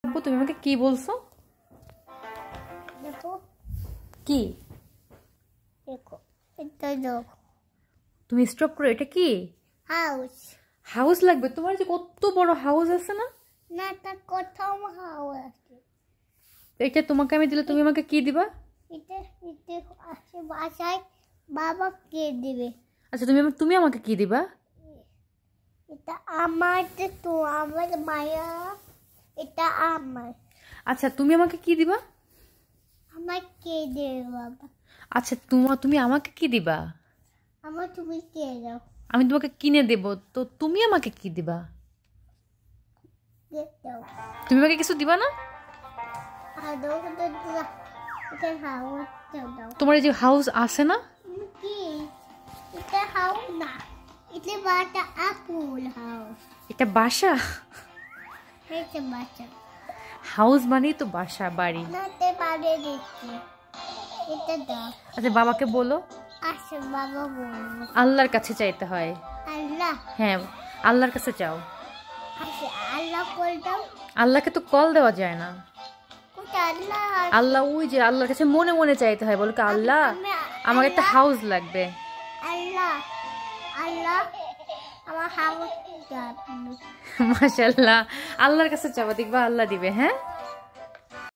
আপু তুমি আমাকে কি বলছো? দেখো কি দেখো এটা দেখো তুমি স্টপ করো। এটা কি হাউস হাউস লাগবে? তোমার যে কত বড় হাউস আছে না? না তা কোথাও হাউস আছে। এটা তোমাকে আমি দিলে তুমি আমাকে কি দিবা? এটা এটা আছে বাসায় বাবা কে দিবে। আচ্ছা তুমি আমাকে কি দিবা? এটা আমার তো আমার মায়া এটা আমার। আচ্ছা তুমি আমাকে কি দিবা? আমার কে দেবে বাবা? আচ্ছা তুমি আমাকে কি দিবা? আমার তুমি কে দাও। আমি তোমাকে কিনে দেব, তো তুমি আমাকে কি দিবা? দাও তুমি আমাকে কিছু দিবা না? আর দাও দাও এটা হাউস দাও। তোমার এই যে হাউস আছে না? কি এটা হাউস না, এটা বাটা আপুল হাউস। এটা বাসা? এটা বাটা হাউস মানেই তো বাসা, বাড়ি। না তে পারে দেখতে এটা দাও। আচ্ছা বাবাকে বলো আচ্ছা বাবা বলবো আল্লাহর কাছে চাইতে হয়। আল্লাহ। হ্যাঁ আল্লাহর কাছে চাও। আচ্ছা আল্লাহ কল দাও। আল্লাহকে তো কল দেওয়া যায় না। কোথা আল্লাহ? আল্লাহ ওই যে আল্লাহর কাছে মনে মনে চাইতে হয়। বলো কি আল্লাহ আমার একটা হাউস লাগবে। আল্লাহ আল্লাহ আমার হাউস দাও। মাশাআল্লাহ, আল্লাহর কাছে চাও, দেখবা আল্লাহ দিবে। হ্যাঁ।